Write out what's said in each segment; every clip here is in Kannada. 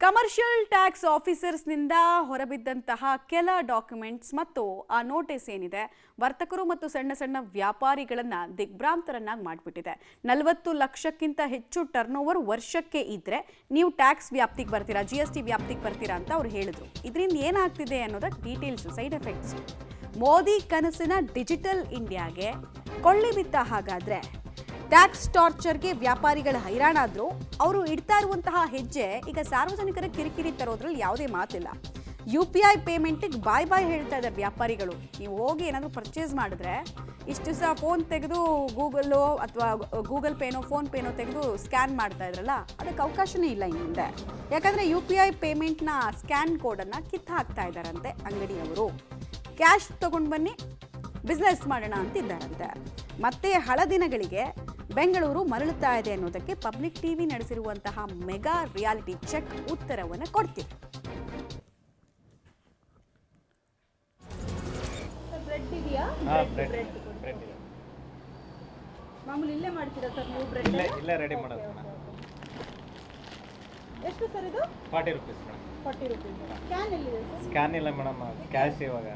ಕಮರ್ಷಿಯಲ್ ಟ್ಯಾಕ್ಸ್ ಆಫೀಸರ್ಸ್ನಿಂದ ಹೊರಬಿದ್ದಂತಹ ಕೆಲ ಡಾಕ್ಯುಮೆಂಟ್ಸ್ ಮತ್ತು ಆ ನೋಟಿಸ್ ಏನಿದೆ ವರ್ತಕರು ಮತ್ತು ಸಣ್ಣ ಸಣ್ಣ ವ್ಯಾಪಾರಿಗಳನ್ನ ದಿಗ್ಭ್ರಾಂತರನ್ನಾಗಿ ಮಾಡಿಬಿಟ್ಟಿದೆ. 40 ಲಕ್ಷಕ್ಕಿಂತ ಹೆಚ್ಚು ಟರ್ನ್ಓವರ್ ವರ್ಷಕ್ಕೆ ಇದ್ರೆ ನೀವು ಟ್ಯಾಕ್ಸ್ ವ್ಯಾಪ್ತಿಗೆ ಬರ್ತೀರಾ, GST ವ್ಯಾಪ್ತಿಗೆ ಬರ್ತೀರಾ ಅಂತ ಅವ್ರು ಹೇಳಿದ್ರು. ಇದರಿಂದ ಏನಾಗ್ತಿದೆ ಅನ್ನೋದಕ್ಕೆ ಡೀಟೇಲ್ಸ್, ಸೈಡ್ ಎಫೆಕ್ಟ್ಸ್. ಮೋದಿ ಕನಸಿನ ಡಿಜಿಟಲ್ ಇಂಡಿಯಾಗೆ ಕೊಳ್ಳಿ ಬಿತ್ತ ಹಾಗಾದ್ರೆ ಟ್ಯಾಕ್ಸ್ ಟಾರ್ಚರ್ಗೆ ವ್ಯಾಪಾರಿಗಳ ಹೈರಾಣಾದ್ರು ಅವರು ಇಡ್ತಾ ಇರುವಂತಹ ಹೆಜ್ಜೆ ಈಗ ಸಾರ್ವಜನಿಕರ ಕಿರಿಕಿರಿ ತರೋದ್ರಲ್ಲಿ ಯಾವುದೇ ಮಾತಿಲ್ಲ. UPI ಪೇಮೆಂಟಿಗೆ ಬಾಯ್ ಹೇಳ್ತಾ ಇದ್ದಾರೆ ವ್ಯಾಪಾರಿಗಳು. ನೀವು ಹೋಗಿ ಏನಾದರೂ ಪರ್ಚೇಸ್ ಮಾಡಿದ್ರೆ ಇಷ್ಟು ದಿವಸ ಫೋನ್ ತೆಗೆದು ಗೂಗಲ್ಲೋ ಅಥವಾ ಗೂಗಲ್ ಪೇನೋ ಫೋನ್ ಪೇನೋ ತೆಗೆದು ಸ್ಕ್ಯಾನ್ ಮಾಡ್ತಾ ಇದ್ರಲ್ಲ, ಅದಕ್ಕೆ ಅವಕಾಶನೇ ಇಲ್ಲ ಇನ್ನು ಮುಂದೆ. ಯಾಕಂದರೆ UPI ಪೇಮೆಂಟ್ನ ಸ್ಕ್ಯಾನ್ ಕೋಡನ್ನು ಕಿತ್ತು ಹಾಕ್ತಾ ಇದ್ದಾರಂತೆ ಅಂಗಡಿಯವರು. ಕ್ಯಾಶ್ ತೊಗೊಂಡು ಬನ್ನಿ, ಬಿಸ್ನೆಸ್ ಮಾಡೋಣ ಅಂತಿದ್ದಾರಂತೆ. ಮತ್ತೆ ಹಳದಿನಗಳಿಗೆ ಬೆಂಗಳೂರು ಮರಳುತ್ತಾ ಇದೆ ಅನ್ನೋದಕ್ಕೆ ಪಬ್ಲಿಕ್ ಟಿವಿ ನಡೆಸಿರುವಂತಹ ಮೆಗಾ ರಿಯಾಲಿಟಿ ಚೆಕ್ ಉತ್ತರವನ್ನು ಕೊಡ್ತೀವಿ. ಬ್ರೆಡ್ ಇದೆಯಾ? ಬ್ರೆಡ್ ಮಾಮೂಲಿ ಇಲ್ಲೇ ಮಾಡ್ತೀರಾ ಸರ್ ನೀವು? ಬ್ರೆಡ್ ಇಲ್ಲೇ ರೆಡಿ ಮಾಡೋದು. ಎಷ್ಟು ಸರ್ ಇದು? 40 ರೂಪೀಸ್ ಮೇಡಮ್. 40 ರೂಪೀಸ್. ಸ್ಕ್ಯಾನ್ ಎಲ್ಲಿದೆ ಸರ್? ಸ್ಕ್ಯಾನ್ ಇಲ್ಲ ಮೇಡಮ್, ಕ್ಯಾಶ್ ಇವಾಗ.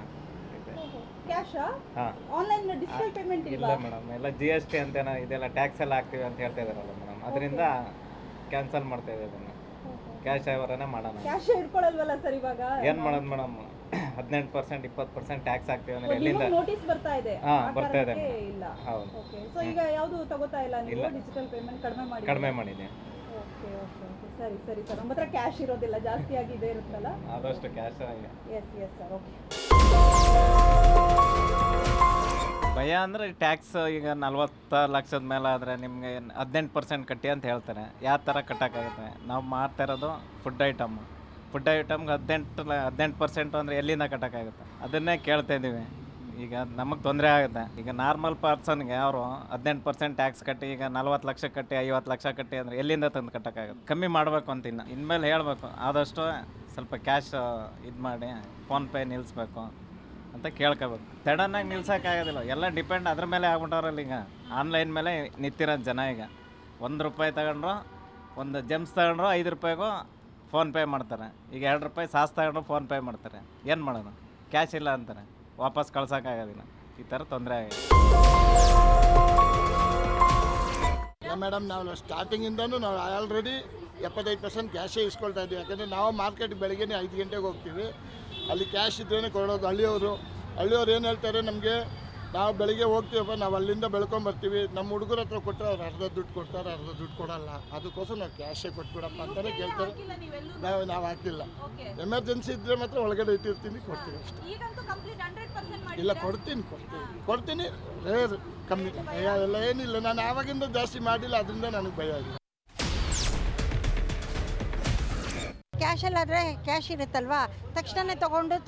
ಕ್ಯಾಶಾ? ಆನ್ಲೈನ್ ಡಿಜಿಟಲ್ ಪೇಮೆಂಟ್ ಇಲ್ಲ ಮೇಡಮ್, ಎಲ್ಲ GST ಅಂತೇನೋ ಇದೆಲ್ಲ ಟ್ಯಾಕ್ಸ್ ಎಲ್ಲ ಹಾಕ್ತೀವಿ ಅಂತ ಹೇಳ್ತಾ ಇದಾರಲ್ಲ ಮೇಡಮ್, ಅದರಿಂದ ಕ್ಯಾನ್ಸಲ್ ಮಾಡ್ತಾ ಇದ್ದೀವಿ ಅದನ್ನು. ಕ್ಯಾಶ್ ಅವರನ್ನೇ ಮಾಡೋಣ. ಕ್ಯಾಶ್ ಇಟ್ಕೊಳ್ಳಲ್ವಲ್ಲ ಸರ್ ಇವಾಗ? ಏನು ಮಾಡೋದು ಮೇಡಮ್, 18% 20% ಟ್ಯಾಕ್ಸ್ ಹಾಕ್ತೀವಿ ಅಂದ್ರೆ ಎಲ್ಲಿಂದ ನೋಟಿಸ್ ಬರ್ತಾ ಇದೆ? ಬರ್ತಾ ಇದೆ. ಇಲ್ಲ. ಹೌದು. ಓಕೆ, ಸೊ ಈಗ ಯಾವುದು ತಗೋತಾ ಇಲ್ಲ ನೀವು? ಡಿಜಿಟಲ್ ಪೇಮೆಂಟ್ ಕಡಿಮೆ ಮಾಡಿದೆ. ಓಕೆ ಓಕೆ ಓಕೆ, ಸರಿ ಸರಿ ಸರ್. ನಮ್ಮ ಹತ್ರ ಕ್ಯಾಶ್ ಇರೋದಿಲ್ಲ, ಜಾಸ್ತಿ ಆಗಿ ಇದೆ ಇರುತ್ತಲ್ಲ, ಆದಷ್ಟು cash. Yes yes sir. Okay. ಭಯ ಅಂದರೆ ಟ್ಯಾಕ್ಸ್ ಈಗ 40 ಲಕ್ಷದ ಮೇಲೆ ಆದರೆ ನಿಮಗೆ 18% ಕಟ್ಟಿ ಅಂತ ಹೇಳ್ತಾರೆ. ಯಾವ ಥರ ಕಟ್ಟೋಕ್ಕಾಗುತ್ತೆ? ನಾವು ಮಾಡ್ತಾ ಇರೋದು ಫುಡ್ ಐಟಮ್ಗೆ 18% ಅಂದರೆ ಎಲ್ಲಿಂದ ಕಟ್ಟೋಕ್ಕಾಗುತ್ತೆ? ಅದನ್ನೇ ಕೇಳ್ತಾ ಇದ್ದೀವಿ. ಈಗ ನಮಗೆ ತೊಂದರೆ ಆಗುತ್ತೆ. ಈಗ ನಾರ್ಮಲ್ ಪರ್ಸನ್ಗೆ ಅವರು 18% ಟ್ಯಾಕ್ಸ್ ಕಟ್ಟಿ ಈಗ 40 ಲಕ್ಷ ಕಟ್ಟಿ 50 ಲಕ್ಷ ಕಟ್ಟಿ ಅಂದರೆ ಎಲ್ಲಿಂದ ತಂದು ಕಟ್ಟೋಕ್ಕಾಗುತ್ತೆ? ಕಮ್ಮಿ ಮಾಡಬೇಕು ಅಂತ ಇನ್ಮೇಲೆ ಹೇಳಬೇಕು. ಆದಷ್ಟು ಸ್ವಲ್ಪ ಕ್ಯಾಶ್ ಇದು ಮಾಡಿ ಫೋನ್ಪೇ ನಿಲ್ಲಿಸ್ಬೇಕು ಅಂತ ಕೇಳ್ಕೋಬೇಕು. ಸಡನ್ನಾಗಿ ನಿಲ್ಸೋಕ್ಕಾಗೋದಿಲ್ಲ, ಎಲ್ಲ ಡಿಪೆಂಡ್ ಅದ್ರ ಮೇಲೆ ಆಗ್ಬಿಟ್ಟವ್ರಲ್ಲ. ಈಗ ಆನ್ಲೈನ್ ಮೇಲೆ ನಿಂತಿರೋದು ಜನ. ಈಗ ₹1 ತಗೊಂಡ್ರು, ಒಂದು ಜೆಮ್ಸ್ ತಗೊಂಡ್ರು 5 ರೂಪಾಯಿಗೂ ಫೋನ್ಪೇ ಮಾಡ್ತಾರೆ. ಈಗ ₹2 ಸಾಸ್ ತಗೊಂಡ್ರು ಫೋನ್ಪೇ ಮಾಡ್ತಾರೆ. ಏನು ಮಾಡೋದು? ಕ್ಯಾಶ್ ಇಲ್ಲ ಅಂತಾರೆ, ವಾಪಸ್ ಕಳ್ಸೋಕ್ಕಾಗೋದಿಲ್ಲ. ಈ ಥರ ತೊಂದರೆ ಆಗಿದೆ. ಮೇಡಮ್, ನಾವು ಸ್ಟಾರ್ಟಿಂಗಿಂದನೂ ನಾವು ಆಲ್ರೆಡಿ 75% ಕ್ಯಾಶೇ ಇಸ್ಕೊಳ್ತಾ ಇದ್ದೀವಿ. ಯಾಕಂದರೆ ನಾವು ಮಾರ್ಕೆಟ್ ಬೆಳಗ್ಗೆ 5 ಗಂಟೆಗೆ ಹೋಗ್ತೀವಿ, ಅಲ್ಲಿ ಕ್ಯಾಶ್ ಇದ್ರೇ ಕೊಡೋದು. ಹಳ್ಳಿಯವರು ಏನು ಹೇಳ್ತಾರೆ, ನಮಗೆ ನಾವು ಬೆಳಿಗ್ಗೆ ಹೋಗ್ತೀವಪ್ಪ, ನಾವು ಅಲ್ಲಿಂದ ಬೆಳ್ಕೊಂಬರ್ತೀವಿ, ನಮ್ಮ ಹುಡುಗರ ಹತ್ರ ಕೊಟ್ಟರೆ ಅವ್ರು ಅರ್ಧ ದುಡ್ಡು ಕೊಡ್ತಾರೆ, ಅರ್ಧ ದುಡ್ಡು ಕೊಡೋಲ್ಲ, ಅದಕ್ಕೋಸ್ಕರ ನಾವು ಕ್ಯಾಶೇ ಕೊಟ್ಬಿಡಪ್ಪ ಅಂತಲೇ ಕೇಳ್ತಾರೆ. ನಾವು ಹಾಕಿಲ್ಲ. ಎಮರ್ಜೆನ್ಸಿ ಇದ್ದರೆ ಮಾತ್ರ ಒಳಗಡೆ ಇಟ್ಟಿರ್ತೀನಿ, ಕೊಡ್ತೀವಿ ಅಷ್ಟೇ. ಇಲ್ಲ, ಕೊಡ್ತೀನಿ ರೇರ್, ಕಮ್ಮಿ ಎಲ್ಲ ಏನಿಲ್ಲ. ನಾನು ಆವಾಗಿಂದ ಜಾಸ್ತಿ ಮಾಡಿಲ್ಲ, ಅದರಿಂದ ನನಗೆ ಭಯ ಇಲ್ಲ. ಕ್ಯಾಶಲ್ಲಾದರೆ ಕ್ಯಾಶ್ ಇರುತ್ತಲ್ವಾ, ತಕ್ಷಣ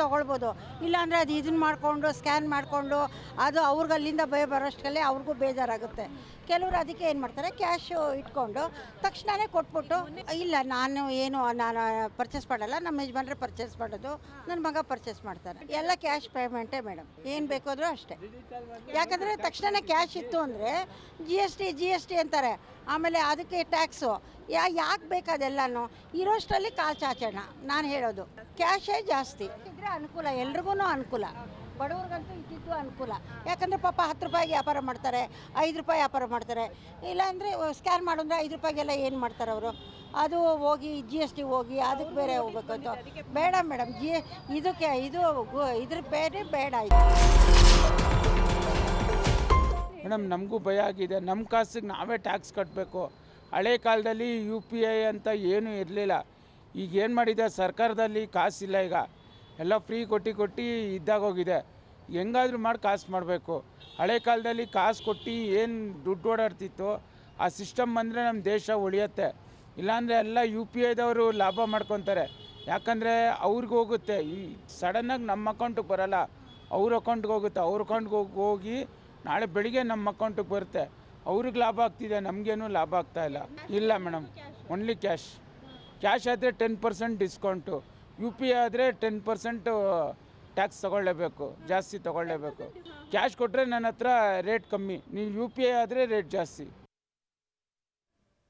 ತೊಗೊಳ್ಬೋದು. ಇಲ್ಲಾಂದರೆ ಅದು ಇದನ್ನು ಮಾಡಿಕೊಂಡು ಸ್ಕ್ಯಾನ್ ಮಾಡಿಕೊಂಡು ಅದು ಅವ್ರಿಗೆ ಅಲ್ಲಿಂದ ಭಯ ಬರೋಷ್ಟರಲ್ಲಿ ಅವ್ರಿಗೂ ಬೇಜಾರಾಗುತ್ತೆ. ಕೆಲವರು ಅದಕ್ಕೆ ಏನು ಮಾಡ್ತಾರೆ, ಕ್ಯಾಶು ಇಟ್ಕೊಂಡು ತಕ್ಷಣವೇ ಕೊಟ್ಬಿಟ್ಟು, ಇಲ್ಲ ನಾನು ಪರ್ಚೇಸ್ ಮಾಡಲ್ಲ, ನಮ್ಮ ಯಜಮಾನ್ರೆ ಪರ್ಚೇಸ್ ಮಾಡೋದು, ನನ್ನ ಮಗ ಪರ್ಚೇಸ್ ಮಾಡ್ತಾರೆ. ಎಲ್ಲ ಕ್ಯಾಶ್ ಪೇಮೆಂಟೇ ಮೇಡಮ್, ಏನು ಬೇಕಾದರೂ ಅಷ್ಟೇ. ಯಾಕಂದರೆ ತಕ್ಷಣ ಕ್ಯಾಶ್ ಇತ್ತು ಅಂದರೆ ಜಿ ಎಸ್ ಟಿ ಅಂತಾರೆ, ಆಮೇಲೆ ಅದಕ್ಕೆ ಟ್ಯಾಕ್ಸು. ಯಾಕೆ ಬೇಕಾದೆಲ್ಲನೂ ಇರೋಷ್ಟರಲ್ಲಿ ಕಾಲು ಚಾಚೋಣ. ನಾನು ಹೇಳೋದು ಕ್ಯಾಶೇ ಜಾಸ್ತಿ ಇದ್ದರೆ ಅನುಕೂಲ, ಎಲ್ರಿಗೂ ಅನುಕೂಲ. ಬಡವ್ರಿಗಂತೂ ಇದ್ದಿದ್ದು ಅನುಕೂಲ. ಯಾಕಂದರೆ ಪಾಪ 10 ರೂಪಾಯಿಗೆ ವ್ಯಾಪಾರ ಮಾಡ್ತಾರೆ, 5 ರೂಪಾಯಿ ವ್ಯಾಪಾರ ಮಾಡ್ತಾರೆ. ಇಲ್ಲಾಂದರೆ ಸ್ಕ್ಯಾನ್ ಮಾಡೋದ್ರೆ 5 ರೂಪಾಯಿಗೆಲ್ಲ ಏನು ಮಾಡ್ತಾರೆ ಅವರು? ಅದು ಹೋಗಿ GST ಹೋಗಿ ಅದಕ್ಕೆ ಬೇರೆ ಹೋಗ್ಬೇಕು ಅಂತ ಬೇಡ ಮೇಡಮ್. ಇದ್ರ ಬೇರೆ ಬೇಡ. ಮೇಡಮ್, ನಮಗೂ ಭಯ ಆಗಿದೆ. ನಮ್ಮ ಕಾಸಿಗೆ ನಾವೇ ಟ್ಯಾಕ್ಸ್ ಕಟ್ಟಬೇಕು. ಹಳೆ ಕಾಲದಲ್ಲಿ UPI ಅಂತ ಏನೂ ಇರಲಿಲ್ಲ. ಈಗ ಏನು ಮಾಡಿದೆ ಸರ್ಕಾರದಲ್ಲಿ, ಕಾಸಿಲ್ಲ. ಈಗ ಎಲ್ಲ ಫ್ರೀ ಕೊಟ್ಟು ಇದ್ದಾಗೋಗಿದೆ. ಹೆಂಗಾದ್ರೂ ಮಾಡಿ ಕಾಸು ಮಾಡಬೇಕು. ಹಳೆ ಕಾಲದಲ್ಲಿ ಕಾಸು ಕೊಟ್ಟು ಏನು ದುಡ್ಡು ಓಡಾಡ್ತಿತ್ತು, ಆ ಸಿಸ್ಟಮ್ ಬಂದರೆ ನಮ್ಮ ದೇಶ ಉಳಿಯುತ್ತೆ. ಇಲ್ಲಾಂದರೆ ಎಲ್ಲ UPIದವರು ಲಾಭ ಮಾಡ್ಕೊತಾರೆ. ಯಾಕಂದರೆ ಅವ್ರಿಗೆ ಹೋಗುತ್ತೆ, ಈ ಸಡನ್ನಾಗಿ ನಮ್ಮ ಅಕೌಂಟಿಗೆ ಬರೋಲ್ಲ, ಅವ್ರ ಅಕೌಂಟ್ಗೆ ಹೋಗುತ್ತೆ. ಅವ್ರ ಅಕೌಂಟ್ಗೆ ಹೋಗಿ ನಾಳೆ ಬೆಳಿಗ್ಗೆ ನಮ್ಮ ಅಕೌಂಟಿಗೆ ಬರುತ್ತೆ. ಅವ್ರಿಗೆ ಲಾಭ ಆಗ್ತಿದೆ, ನಮಗೇನು ಲಾಭ ಆಗ್ತಾಯಿಲ್ಲ. ಇಲ್ಲ ಮೇಡಮ್, ಓನ್ಲಿ ಕ್ಯಾಶ್ ಆದರೆ 10% ಡಿಸ್ಕೌಂಟು, UPI ಆದರೆ 10% ಟ್ಯಾಕ್ಸ್ ತೊಗೊಳ್ಳೇಬೇಕು, ಜಾಸ್ತಿ ತೊಗೊಳ್ಳೇಬೇಕು. ಕ್ಯಾಶ್ ಕೊಟ್ಟರೆ ನನ್ನ ಹತ್ರ ರೇಟ್ ಕಮ್ಮಿ, ನೀವು UPI ಆದರೆ ರೇಟ್ ಜಾಸ್ತಿ.